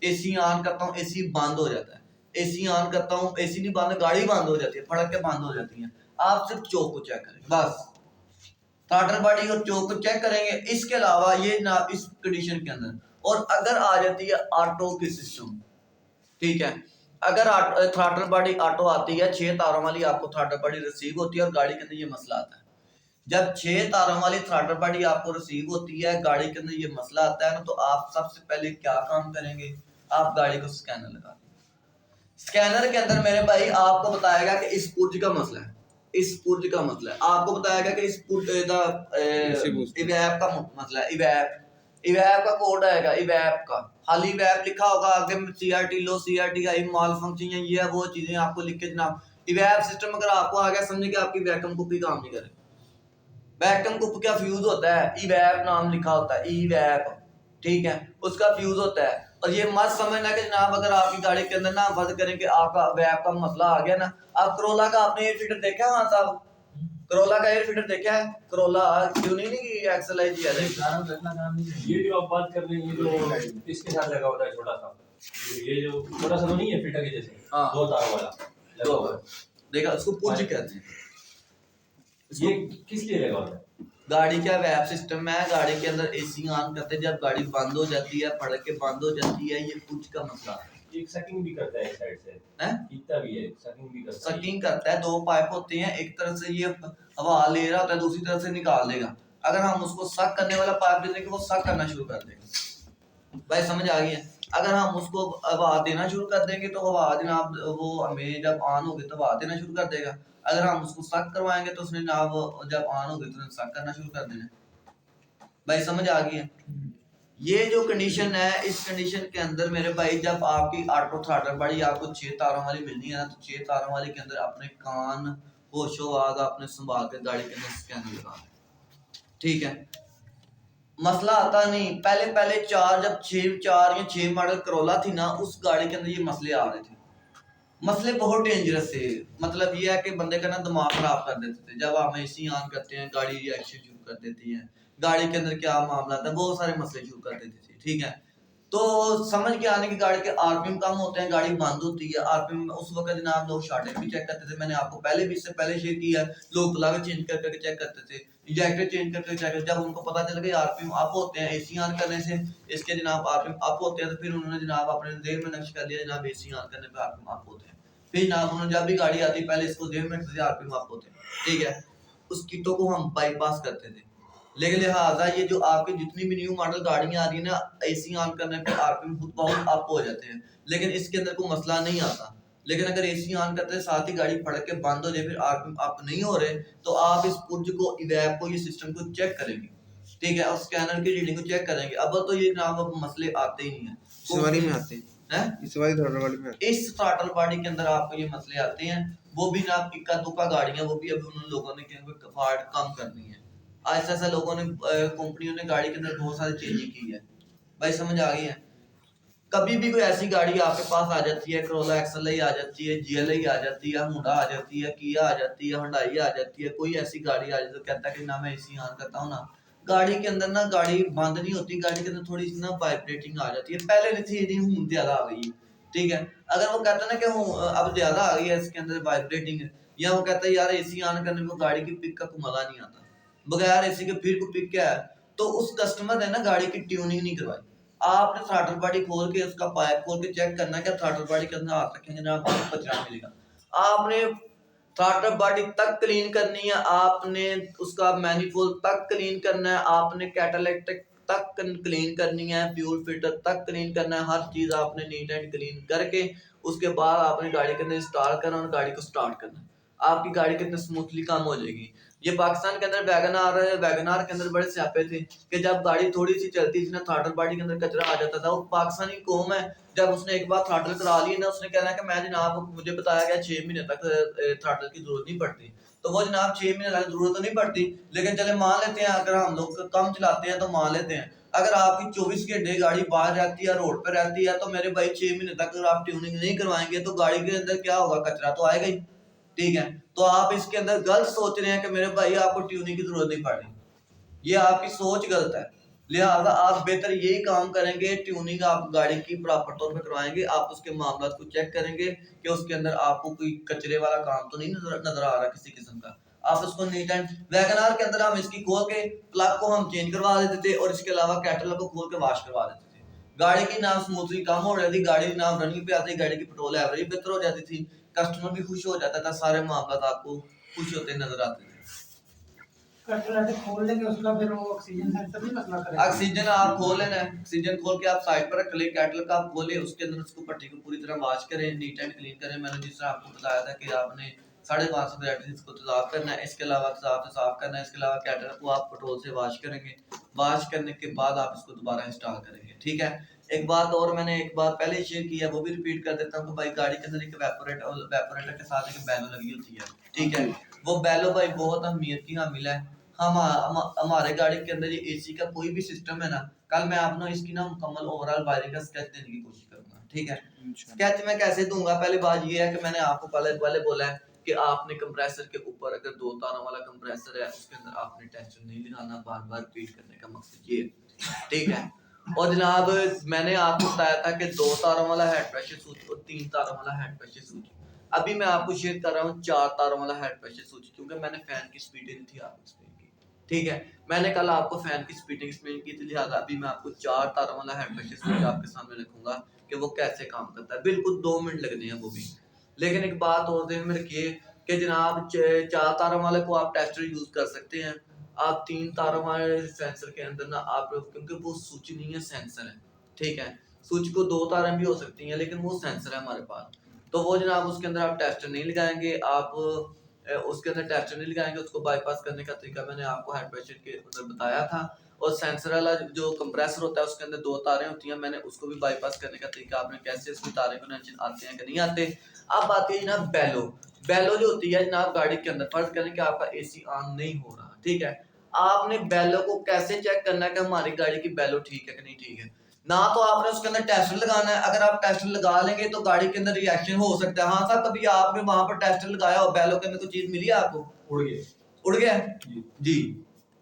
एसी ऑन करता हूँ एसी बंद हो जाता है, एसी ऑन करता हूँ एसी नहीं बंद, गाड़ी बंद हो जाती है, फड़क के बंद हो जाती है। आप सिर्फ चौक को चेक करें बस, थ्रॉटल बॉडी और चौक को चेक करेंगे। इसके अलावा ये ना इस कंडीशन के अंदर, और अगर आ जाती है ऑटो की सिस्टम, ठीक है, अगर थ्रॉटल बॉडी ऑटो आती है 6 तारों वाली, आपको थ्रॉटल बॉडी रिसीव होती है और गाड़ी के अंदर ये मसला आता है। जब 6 तारों वाली थ्रॉटल बॉडी आपको रिसीव होती है, गाड़ी के अंदर ये मसला आता है ना, तो आप सबसे पहले क्या काम करेंगे, आप गाड़ी को स्कैनर लगा देंगे। स्कैनर के अंदर मेरे भाई आपको बताएगा कि इस पुर्ज का मसला है, इस पुर्ज का मसला है, आपको बताएगा कि इस पुर्ज इवैप का मसला है, इवैप का कोड आएगा, इवैप का खाली इवैप लिखा होगा, आगे में सीआरटी लो, सीआरटी हाई, माल फंक्शन, ये है वो चीजें आपको लिख के जनाब इवैप सिस्टम अगर आपको आ गया, समझे कि आपकी वैक्यूम कुपी काम नहीं करे। वैक्यूम कुप का फ्यूज होता है, इवैप नाम लिखा होता है, इवैप, ठीक है, उसका फ्यूज होता है। और ये मत समझना कि जनाब अगर आपकी गाड़ी के अंदर ना फर्ज करें कि आपका वैप का मसला आ गया ना। आप करोला का आपने एयर फिल्टर देखा है? हाँ साहब, करोला का एयर फिल्टर देखा है? करोला क्यों नहीं एक्सएलआई जी है। ये जो आप बात कर रहे हैं, ये जो इसके साथ लगा होता है छोटा सा, ये जो छोटा सा तो नहीं है फिल्टर के जैसे, हाँ। 2 तार वाला लगा हुआ है, देखा, उसको पुर्ज कहते हैं। ये किस लिए लगा होता है? गाड़ी का वैप सिस्टम है, गाड़ी के अंदर एसी ऑन करते, जब गाड़ी बंद हो जाती है, फड़क के बंद हो जाती है, ये पुर्ज का मसला है। एक सकिंग भी करता है एक साइड से, हैं? खींचता भी है, सकिंग भी करता है। सकिंग करता है, 2 पाइप होते हैं, एक तरफ से ये हवा ले रहा होता है, दूसरी तरफ से निकाल देगा। अगर हम उसको सक करने वाला पाइप दे देंगे वो सक करना शुरू कर देगा। भाई समझ आ गई है? अगर हम उसको हवा देना शुरू कर देंगे तो हवा जनाब वो हमें जब ऑन होगी तो हवा देना शुरू कर देगा। अगर हम उसको सक करवाएंगे तो उसने जनाब जब ऑन होगी तो सक करना शुरू कर देना। भाई समझ आ गई है? ये जो कंडीशन है, इस कंडीशन के अंदर मेरे भाई जब आपकी ऑटो थ्रॉटल बॉडी आपको 6 तारों वाली मिलनी है ना, तो 6 तारों वाली के अंदर अपने कान होशो आग अपने संभाल के गाड़ी के अंदर स्कैनर लगा, ठीक है। मसला आता नहीं, पहले पहले 4 जब 4 या 6 मॉडल करोला थी ना, उस गाड़ी के अंदर ये मसले आ रहे थे। मसले बहुत डेंजरस थे, मतलब ये है कि बंदे का ना दिमाग खराब कर देते थे। जब हम एसी ऑन करते हैं गाड़ी रिएक्शन शुरू कर देती है, गाड़ी के अंदर क्या मामला था, बहुत सारे मसले शुरू कर देती थी, ठीक है। तो समझ के आने की गाड़ी के आरपीएम कम होते हैं, गाड़ी बंद होती है, आरपीएम उस वक्त जनाब लोग शार्टेज भी चेक करते थे। मैंने आपको पहले भी इससे पहले शेयर किया है, लोग प्लग चेंज कर करके चेक करते थे, इंजेक्टर चेंज करके चेक करते। जब उनको पता चल गया आरपीएम अप होते हैं एसी ऑन करने से, इसके जनाब आरपीएम अप होते हैं, तो फिर उन्होंने जनाब अपने जेब में नक्श कर लिया जनाब एसी ऑन करने पे आरपीएम अप होते हैं। फिर जनाब उन्होंने जब भी गाड़ी आती पहले इसको जेब में रखते थे आरपीएम अप होते हैं, ठीक है। उस किटों को हम बाईपास करते थे, लेकिन लिहाजा ये जो आपकी जितनी भी न्यू मॉडल गाड़ियां आ रही है ना, एसी ऑन करने पे आरपीएम खुद बहुत अप हो जाते हैं, लेकिन इसके अंदर कोई मसला नहीं आता। लेकिन अगर एसी ऑन करते साथ ही गाड़ी फड़क के बंद हो जाए, फिर आरपीएम अप नहीं हो रहे, तो आप इस पुर्ज को, इवैप को, ये सिस्टम को चेक करेंगे, ठीक है, और स्कैनर की रीडिंग को चेक करेंगे। अब तो ये जनाब मसले आते ही नहीं है, सवारी में आते हैं। है। इस वाली थ्रॉटल बॉडी में इस थ्रॉटल बॉडी के अंदर आपको ये मसले आते हैं, वो भी ना इक्का दुक्का गाड़ियां, वो भी अभी उन लोगों ने कफाट कम करनी है। ऐसा ऐसा लोगों ने कंपनियों ने गाड़ी के अंदर बहुत सारी चेंजिंग की है, भाई समझ आ गई है। कभी भी कोई ऐसी गाड़ी आपके पास आ जाती है, करोला एक्सएल आ जाती है, जीएलआई आ जाती है, होंडा आ जाती है, किया आ जाती है, हुंडई आ जाती है, कोई ऐसी गाड़ी आ जाती है तो कहता है कि ना मैं एसी ऑन करता हूँ ना, गाड़ी के अंदर ना गाड़ी बंद नहीं होती, गाड़ी के अंदर थोड़ी सी ना वाइब्रेटिंग आ जाती है। पहले नहीं थी, नहीं हूं ज्यादा आ गई है, ठीक है। अगर वो कहता है ना कि अब ज्यादा आ गई है इसके अंदर वाइब्रेटिंग, या वो कहता है यार एसी ऑन करने में गाड़ी की पिक का मजा नहीं आता, बगैर एसी के फिर को पिक क्या है, तो उस कस्टमर ने ना गाड़ी की ट्यूनिंग नहीं करवाई। आपने थ्रॉटल बॉडी खोल के उसका पाइप खोल के चेक करना है कि थ्रॉटल बॉडी के अंदर हाथ रखेंगे ना आपको कचरा मिलेगा। आपने थ्रॉटल बॉडी तक क्लीन करनी है, आपने उसका मैनिफोल्ड तक क्लीन करना है, आपने कैटालिटिक तक क्लीन करनी है, फ्यूल फिल्टर तक क्लीन करना है, हर चीज आपने नीट एंड क्लीन करके उसके बाद आपने गाड़ी के अंदर इंस्टॉल करना और गाड़ी को स्टार्ट करना है। आपकी गाड़ी कितनी स्मूथली काम हो जाएगी। ये पाकिस्तान के अंदर वैगनार के अंदर बड़े स्यापे थे कि जब गाड़ी थोड़ी सी चलती थी ना थ्रॉटल बॉडी के अंदर कचरा आ जाता था। वो पाकिस्तानी कौम है, जब उसने एक बार थ्रॉटल करा ली ना, उसने कहना है कि मैं जनाब मुझे बताया गया 6 महीने तक थ्रॉटल की जरूरत नहीं पड़ती, तो वो जनाब 6 महीने तक जरूरत तो नहीं पड़ती, लेकिन चले मान लेते हैं अगर हम लोग कम चलाते हैं तो मान लेते हैं अगर आपकी 24 घंटे गाड़ी बाहर रहती है, रोड पे रहती है, तो मेरे भाई 6 महीने तक अगर आप ट्यूनिंग नहीं करवाएंगे तो गाड़ी के अंदर क्या होगा, कचरा तो आएगा ही, ठीक है। तो आप इसके अंदर गलत सोच रहे हैं कि मेरे भाई आपको ट्यूनिंग की जरूरत नहीं पड़ रही, ये आपकी सोच गलत है। लिहाजा आप बेहतर यही काम करेंगे, ट्यूनिंग आप गाड़ी की प्रॉपर तौर पे करवाएंगे, आप उसके मामला को चेक करेंगे कि उसके अंदर आपको कोई कचरे वाला काम तो नहीं नजर आ रहा किसी किस्म का। आप उसको नीट एंड वैगनार के अंदर हम इसकी खोल के प्लग को हम चेंज करवा देते थे और इसके अलावा कैटल को खोल के वॉश करवा देते थे। गाड़ी की नाम स्मूथली कम हो जाती, गाड़ी की नाम रनिंग पे आती, गाड़ी की पेट्रोल एवरेज बेहतर हो जाती थी, कस्टमर भी खुश हो जाता था, सारे मामला आपको खुश होते नजर आते थे। खोल लेंगे उसका, फिर वो ऑक्सीजन सेंसर नहीं मसला करेगा। ऑक्सीजन आप खोल लेना है, ऑक्सीजन खोल के आप साइड पर रख ले, कैटल का आप खोले, उसके अंदर उसको पट्टी को पूरी तरह वॉश करें, नीट एंड क्लीन करें। मैंने जिस तरह आपको बताया था कि आपने 550 ग्रेड इसको तेजाब करना है, इसके अलावा तेजाब से साफ करना है, इसके अलावा कैटल को आप पेट्रोल से वॉश करेंगे, वॉश करने के बाद आप इसको दोबारा इंस्टॉल करेंगे, ठीक है। एक बात और मैंने एक बार पहले शेयर की है, वो भी रिपीट कर देता हूँ कि भाई गाड़ी के अंदर एक वेपोरेटर के साथ एक बैलो लगी होती है, ठीक है। वो बैलो भाई बहुत अहमियत की हामिल है। हमारे गाड़ी के अंदर ये एसी का कोई भी सिस्टम है ना, कल मैं आपको इसकी ना मुकम्मल ओवरऑल वायरिंग का स्केच देने की कोशिश करूंगा, ठीक है। स्केच मैं कैसे दूंगा, पहली बात ये है कि मैंने आपको पहले बोला है कि आपने कंप्रेसर के ऊपर अगर 2 तारों वाला कंप्रेसर है, उसके अंदर आपने टेंशन नहीं लगाना, बार बार रिपीट करने का मकसद ये है, ठीक है। और जनाब मैंने आपको बताया था कि 2 तारों वाला हेड प्रेशर स्विच और 3 तारों वाला हेड प्रेशर स्विच। अभी मैं आपको शेयर कर रहा हूँ 4 तारों वाला हेड प्रेशर स्विच, क्योंकि मैंने फैन की स्पीड दी थी आपको एक्सप्लेन की, ठीक है। मैंने कल आपको फैन की स्पीड एक्सप्लेन की थी, लिहाजा अभी मैं आपको 4 तारों वाला हेड प्रेशर स्विच आपके सामने रखूंगा कि वो कैसे काम करता है। बिल्कुल 2 मिनट लगने हैं वो भी, लेकिन एक बात और ध्यान में रखिए कि जनाब 4 तारों वाले को आप टेस्टर यूज कर सकते हैं, आप 3 तारों वाले सेंसर के अंदर ना आप, क्योंकि वो स्विच नहीं है सेंसर है, ठीक है। स्विच को 2 तारें भी हो सकती हैं लेकिन वो सेंसर है हमारे पास, तो वो जनाब उसके अंदर आप टेस्टर नहीं लगाएंगे, आप उसके अंदर टेस्टर नहीं लगाएंगे। उसको बाईपास करने का तरीका मैंने आपको हेड प्रेशर के अंदर बताया था। और सेंसर वाला जो कंप्रेसर होता है उसके अंदर 2 तारें होती हैं, मैंने उसको भी बाईपास करने का तरीका आपने कैसे इसमें तारें कनेक्शन आते हैं कि नहीं आते। अब आती है जनाब बैलो जो होती है जनाब गाड़ी के अंदर, फर्ज करें कि आपका एसी ऑन नहीं हो रहा, ठीक है। आपने बैलो को कैसे चेक करना है कि हमारी गाड़ी की बैलो ठीक है कि नहीं ठीक है। ना तो आपने उसके अंदर टेस्टर लगाना है, अगर आप टेस्टर लगा लेंगे तो गाड़ी के अंदर रिएक्शन हो सकता है। हाँ साहब, कभी आपने वहां पर टेस्टर लगाया हो, बैलो के अंदर कोई चीज मिली है आपको, उड़ गया जी,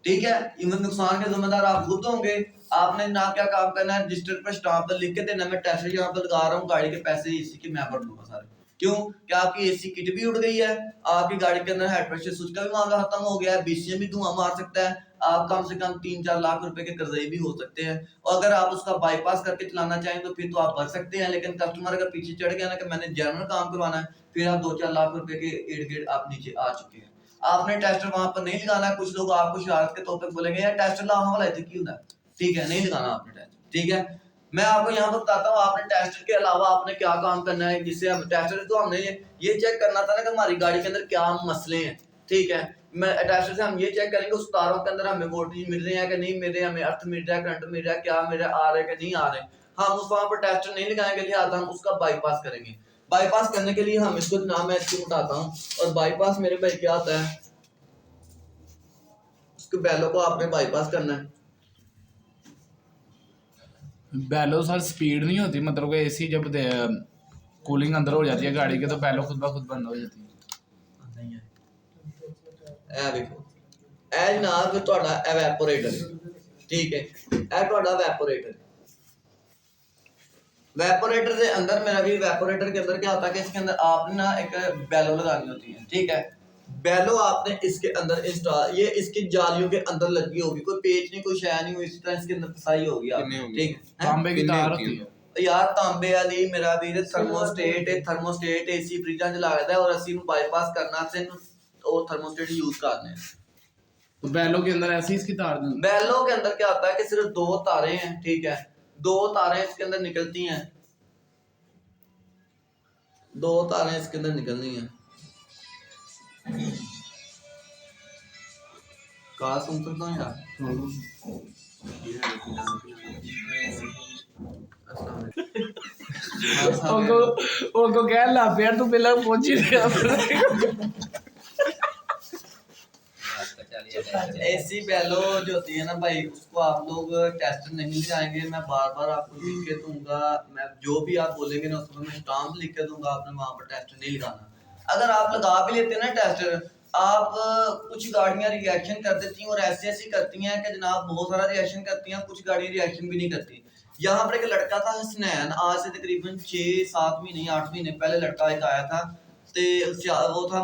ठीक है। इवन नुकसान के जिम्मेदार आप खुद होंगे। आपने ना क्या काम करना है, रजिस्टर पर स्टाम्प पर लिख के देना मैं टेस्टर यहाँ पर लगा रहा हूँ, गाड़ी के पैसे एसी के मैं भर दूंगा सारे। क्यों? क्या आपकी एसी किट भी उड़ गई है, आपकी गाड़ी के अंदर हेड प्रेशर स्विच का भी मामला खत्म हो गया है, बीसीएम भी धुआं मार सकता है, आप कम से कम 3-4 लाख रुपए के कर्जे भी हो सकते हैं। और अगर आप उसका बाईपास करके चलाना चाहें तो फिर तो आप भर सकते हैं, लेकिन कस्टमर अगर पीछे चढ़ गया ना कि मैंने जेन्युइन काम करवाना है, फिर आप 2-4 लाख रुपए के इर्द गिर्द आप नीचे आ चुके हैं। आपने टेस्टर वहां पर नहीं लगाना है। कुछ लोग आपको शरारत के तौर पर बोलेंगे यार टेस्टर लाना वाला है क्यों ना, ठीक है, नहीं लगाना आपने टेस्टर, ठीक है। मैं आपको यहाँ पर बताता हूँ आपने टेस्टर के अलावा आपने क्या काम करना है, जिससे हम टेस्टर तो हमने ये चेक करना था ना कि हमारी गाड़ी के अंदर क्या मसले हैं, ठीक है। मैं टेस्टर से हम ये चेक करेंगे उस तारों के अंदर हमें वोल्टेज मिल रहे हैं कि नहीं मिल रहे, हमें अर्थ मिल रहा है, करंट मिल रहा है, क्या मिल रहा है, आ रहे कि नहीं आ रहे। हम उस वहां पर टेस्टर नहीं लगाएंगे, लिहाजा हम उसका बाईपास करेंगे। बाईपास करने के लिए हम इसको जनाब मैं इसको उठाता हूँ, और बाईपास मेरे भाई क्या होता है, उसके बैलों को आपने बाईपास करना है। बैलो सर स्पीड नहीं होती, मतलब कि एसी जब कूलिंग अंदर हो जाती है गाड़ी के तो बैलो खुद ब खुद बंद हो जाती है। नहीं है ए देखो ए जनाब ਤੁਹਾਡਾ एवेपोरेटर, ठीक है, ए ਤੁਹਾਡਾ एवेपोरेटर। वेपोरेटर के अंदर मेरा भी वेपोरेटर के अंदर क्या होता है कि इसके अंदर आपने ना एक बैलो लगानी होती है, ठीक है। बैलो आपने इसके अंदर इंस्टॉल, ये इसकी जालियों के अंदर लगी होगी, कोई पेच नहीं कोई शय नहीं हुई, इसी तरह इसके अंदर फसाई होगी आप, ठीक है। तांबे की तार होती है यार तांबे वाली मेरा भी थर्मोस्टेट एसी फ्रिजां च लगदा है, और ਅਸੀਂ ਨੂੰ ਬਾਈਪਾਸ करना से ਉਹ थर्मोस्टेट यूज करने हैं। तो बैलो के अंदर ऐसी इसकी तार नहीं। बैलो के अंदर क्या होता है कि सिर्फ दो तारें हैं, ठीक है, दो तारें इसके अंदर निकलती हैं, दो तारें इसके अंदर निकलनी है। कहा सुन सकता हूँ यार, उनको कह ला यार तू पहले पहुंच ही गया। ऐसी बैलो जो होती है ना भाई, उसको आप लोग टेस्ट नहीं लगाएंगे, मैं बार बार आपको लिख के दूंगा, मैं जो भी आप बोलेंगे ना उसमें मैं स्टाम्प लिख के दूंगा, आपने वहां पर टेस्ट नहीं लगाना। अगर आप लगा भी लेते हैं ना टेस्ट, आप कुछ गाड़ियां रिएक्शन कर देती हैं और ऐसी करती हैं कि जनाब बहुत सारा रिएक्शन करती हैं, कुछ गाड़ियां रिएक्शन भी नहीं करती। यहाँ पर एक लड़का था हसनैन, आज से तकरीबन 6-7 महीने 8 महीने पहले लड़का एक आया था, तो वो था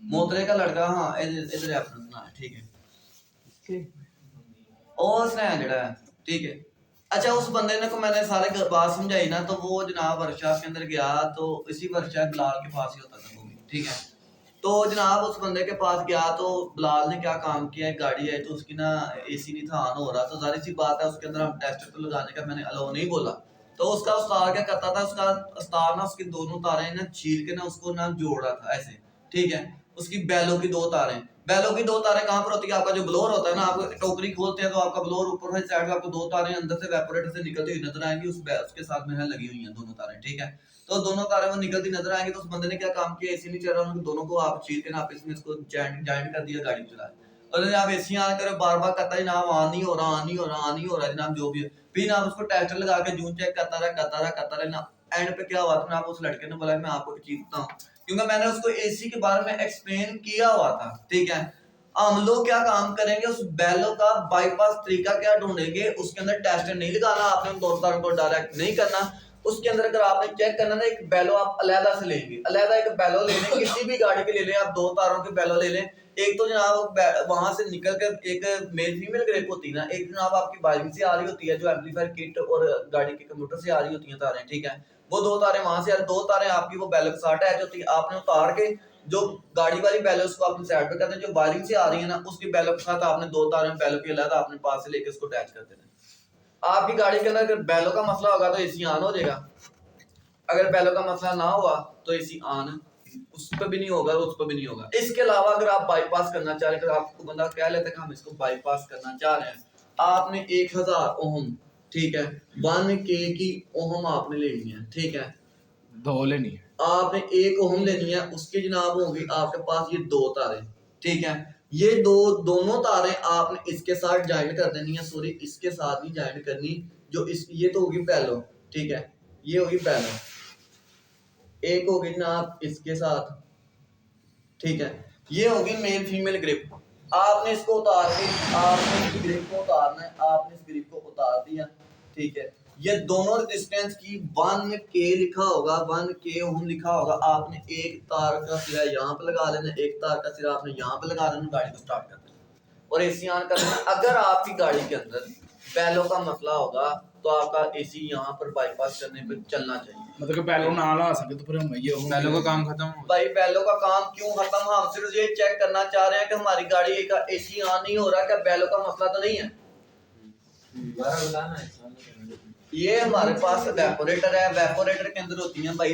मोतरे का लड़का, हाँ इधर रेफरेंस ना है, ठीक है, और हसनैन जड़ा है, ठीक है। अच्छा उस बंदे ने को मैंने सारे बात समझाई ना, तो वो जनाब वर्कशॉप के अंदर गया, तो इसी वर्कशॉप बिलाल के पास ही होता था वो भी, ठीक है। तो जनाब उस बंदे के पास गया, तो बिलाल ने क्या काम किया, एक गाड़ी आई तो उसकी ना एसी नहीं था ऑन हो रहा, तो जाहिर सी बात है उसके अंदर हम टेस्टर तो लगाने का मैंने अलाउ नहीं बोला। तो उसका उस्ताद क्या करता था, उसका उस्ताद ना उसकी दोनों तारें ना छील के ना उसको ना जोड़ रहा था ऐसे, ठीक है। उसकी बैलों की दो तारें कहाँ पर होती है, आपका जो ब्लोअर होता है ना, आप टोकरी खोलते हैं तो आपका ब्लोअर ऊपर वाली साइड में आपको दो तारें अंदर से वेपोरेटर से निकलती हुई नजर आएंगी, उसके साथ में लगी हुई हैं दोनों तारें, ठीक है। तो दोनों तारें वो निकलती नजर आएंगी, तो उस बंदे ने क्या काम किया, एसी नहीं चल रहा, उनको दोनों को आप छील के ना आप इसमें इसको जॉइंट कर दिया, गाड़ी चला, और आप एसी ऑन करो, बार बार करता है जनाब ऑन नहीं हो रहा जनाब, जो भी है, फिर आप उसको टेस्टर लगा के जून चेक करता रहा ना, एंड पे क्या हुआ था, उस लड़के ने बोला मैं आपको एक चीज बताऊं, क्योंकि मैंने उसको एसी के बारे में एक्सप्लेन किया हुआ था, ठीक है। हम लोग क्या काम करेंगे, उस बैलो का बाईपास तरीका क्या ढूंढेंगे, उसके अंदर टेस्टर नहीं लगाना, आपने उन दोस्तों को डायरेक्ट नहीं करना, उसके अंदर अगर आपने चेक करना ना, एक बैलो आप अलहदा से लेंगे, अलहदा एक बैलो ले लें, किसी भी गाड़ी के ले लें, आप दो तारों के बैलो ले लें, एक तो जनाब वहां से निकल कर एक मेल फीमेल ग्रेप होती है ना, एक जनाब आपकी वायरिंग से आ रही होती है, जो एम्पलीफायर किट और गाड़ी के कंप्यूटर से आ रही होती है तारें, ठीक है। वो दो तारें वहां से, दो तारें आपकी वो बैलो के साथ अटैच होती है, आपने उतार के जो गाड़ी वाली बैलो उसको आपने साइड पे करते हैं, जो वायरिंग से आ रही है ना उसकी बैलो के साथ आपने दो तारें बैलो के अलग आपने पास से लेके उसको अटैच कर देना। आपकी गाड़ी के अंदर अगर बैलो का मसला होगा तो एसी ऑन हो जाएगा, अगर बैलो का मसला ना हुआ तो एसी ऑन उस पर भी नहीं होगा, उस पर भी नहीं होगा। इसके अलावा अगर आप बाईपास करना चाह रहे हैं, अगर आपको बंदा कह लेता है कि हम इसको बाईपास करना चाह रहे हैं, आपने 1000 ओम, ठीक है, 1K की ओम आपने लेनी है, ठीक है, दो लेनी है, आपने 1 ओम लेनी है, उसकी जनाब होगी आपके पास ये दो तारें, ठीक है। ये दोनों तारें आपने इसके साथ ज्वाइन कर देनी है, सॉरी इसके साथ नहीं ज्वाइन करनी, जो इस ये तो होगी बैलो, ठीक है, ये होगी बैलो, एक होगी जनाब इसके साथ, ठीक है, ये होगी मेल फीमेल ग्रिप। आपने इसको उतार के आपने इस ग्रिप को उतारना है, आपने इस ग्रिप को उतार दिया, ठीक है। ये दोनों रेजिस्टेंस की 1K लिखा होगा, 1K ओम लिखा होगा, आपने एक तार का सिरा यहाँ पे लगा लेना, एक तार का सिरा आपने यहाँ पे लगा लेना, गाड़ी को स्टार्ट कर देना और एसी ऑन कर देना। अगर आपकी गाड़ी के अंदर बैलो का मसला होगा तो आपका एसी यहाँ पर बाईपास करने पे चलना चाहिए, मतलब कि बैलो ना ला सके तो फिर हम ये बैलो का काम खत्म हो भाई बैलो का काम क्यों खत्म, हम सिर्फ ये चेक करना चाह रहे हैं कि हमारी गाड़ी का एसी ऑन नहीं हो रहा, क्या बैलो का मसला तो नहीं है। ये हमारे पास वेपोरेटर है, वेपोरेटर के अंदर होती है भाई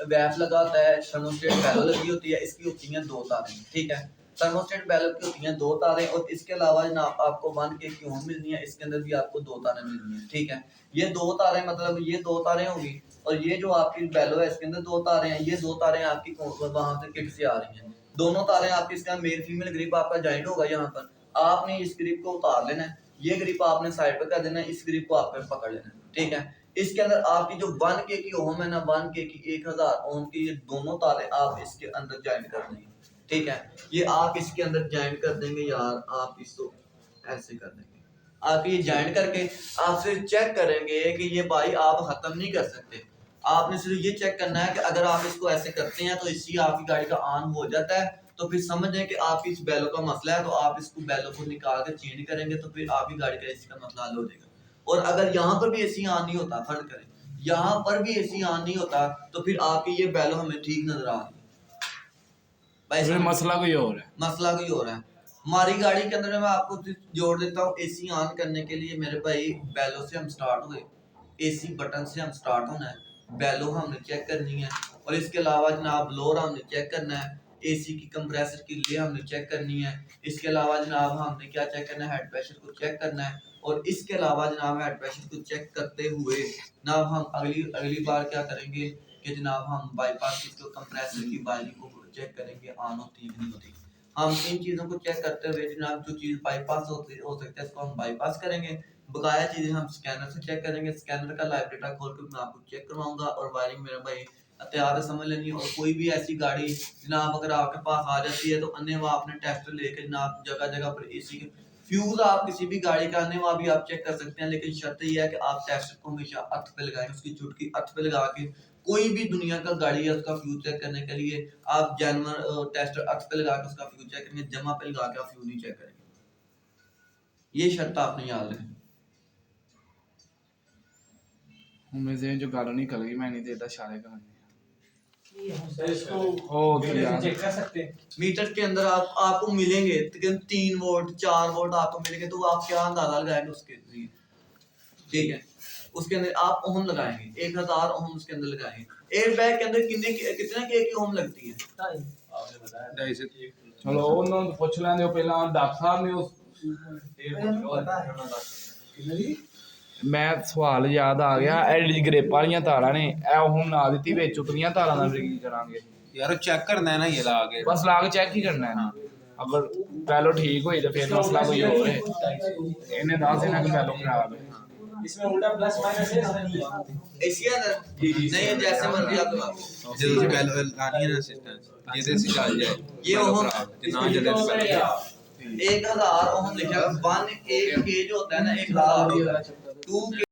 वैप लगा होता है, थर्मोस्टेट बैलो लगी होती है, इसकी होती है दो तारें, ठीक है। थर्मोस्टेट बैलो की होती हैं 2 तारें, और इसके अलावा जनाब आपको 1 के की ओम मिलनी है, इसके अंदर भी आपको 2 तारें मिलनी है। ठीक है, ये 2 तारें मतलब ये 2 तारें होंगी, और ये जो आपकी बैलो है इसके अंदर 2 तारें हैं, ये 2 तारें आपकी वहां से किट से आ रही हैं। दोनों तारें आपकी, इसका मेल फीमेल ग्रिप आपका जॉइंट होगा यहाँ पर, आपने इस ग्रिप को उतार लेना है, ये ग्रिप आपने साइड पर कर देना है, इस ग्रिप को आपने पकड़ लेना है। ठीक है, इसके अंदर आपकी जो 1 के की ओम है ना, 1 के की 1000 ओम की ये दोनों तारें आप इसके अंदर ज्वाइन कर देंगे। ठीक है, ये आप इसके अंदर ज्वाइन कर देंगे यार, आप इसको ऐसे कर देंगे, आप ये ज्वाइन करके आप फिर चेक करेंगे कि ये भाई आप खत्म नहीं कर सकते। आपने सिर्फ ये चेक करना है कि अगर आप इसको ऐसे करते हैं तो इससे आपकी गाड़ी का ऑन हो जाता है, तो फिर समझें कि आपकी इस बैलो का मसला है, तो आप इसको बैलो को निकाल कर चेंज करेंगे तो फिर आपकी गाड़ी का एसी का मसला हल हो जाएगा। और अगर यहाँ पर भी एसी ऑन नहीं होता, फर्क करें, यहाँ पर भी एसी ऑन नहीं होता तो फिर आपकी ये बैलो हमें ठीक नजर आ रही है भाई, फिर मसला कोई और है, मसला कोई और है। हमारी गाड़ी के अंदर मैं आपको जोड़ देता हूँ, एसी ऑन करने के लिए मेरे भाई बैलो से हम स्टार्ट हुए, एसी बटन से हम स्टार्ट होना है, बैलो हमने चेक करनी है, और इसके अलावा जनाब ब्लोअर हमने चेक करना है, एसी की कंप्रेसर की लिए हमने चेक करनी है, इसके अलावा जनाब हमने क्या चेक करना है, हेड प्रेशर को चेक करना है, और इसके अलावा जनाब हेड प्रेशर को चेक करते हुए जनाब हम अगली बार क्या करेंगे कि जनाब हम बाईपास की कंप्रेसर की वायरिंग को चेक करेंगे, ऑन होती है कि नहीं होती। हम इन चीज़ों को चेक करते हुए जनाब जो चीज़ बाईपास हो सकता है इसको हम बाईपास करेंगे, बकाया चीज़ें हम स्कैनर से चेक करेंगे। स्कैनर का लाइव डेटा खोल कर मैं आपको चेक करवाऊंगा, और वायरिंग मेरा भाई तैयार है, समझ लेनी। और कोई भी ऐसी गाड़ी जनाब अगर आपके पास आ जाती है तो अन्य वहाँ अपने टेस्टर लेकर जनाब जगह जगह पर एसी के फ्यूज आप किसी भी गाड़ी का अन्य वहाँ भी आप चेक कर सकते हैं, लेकिन शर्त यह है कि आप टेस्टर को हमेशा अर्थ पे लगाएं, उसकी चुटकी अर्थ पे लगा के, कोई भी दुनिया का गाड़ी है उसका फ्यूज चेक करने के लिए आप जानवर टेस्टर अर्थ पे लगा के उसका फ्यूज चेक करेंगे, जमा पे लगा के आप फ्यूज नहीं चेक करेंगे। ये शर्त आपने याद रखें। उनमें से जो गालों निकल गई, मैं नहीं देता इशारे का इसको हो गया। चेक कर सकते हैं। मीटर के अंदर आपको मिलेंगे तकरीबन 3 वोल्ट 4 वोल्ट आपको मिलेंगे, तो आप क्या अंदाजा लगाएंगे उसके लिए। ठीक है, उसके अंदर आप ओम लगाएंगे, 1000 ओम उसके अंदर लगाएंगे। एयर बैग के अंदर कितने के की ओम लगती है? आपने बताया चलो उन्होंने पूछ लेंगे पहला डॉक्टर साहब ने उस मैं सवाल याद आ गया, एलडी ग्रेप वालियां तारा ने ए ओम ना ਦਿੱਤੀ ਵਿੱਚ ਉਤਲੀਆਂ ਤਾਰਾਂ ਨਾਲ ਕੀ ਕਰਾਂਗੇ यार चेक करना है ना ये ला के, बस ला के चेक ही करना है। अगर पहलो ठीक हुई तो फिर मसला कोई और है, इन्हें दास देना कि पहलो खराब है। इसमें उल्टा प्लस माइनस है, ऐसा नहीं है। एसी अंदर नहीं है, जैसे मर्जी आप लगा लो। जल्दी से पहले लानी है ना सिस्टम, ये से चल जाए ये ओम जितना जल्दी 1000 ओम लिखा है, 1 के जो होता है ना 1000 2 के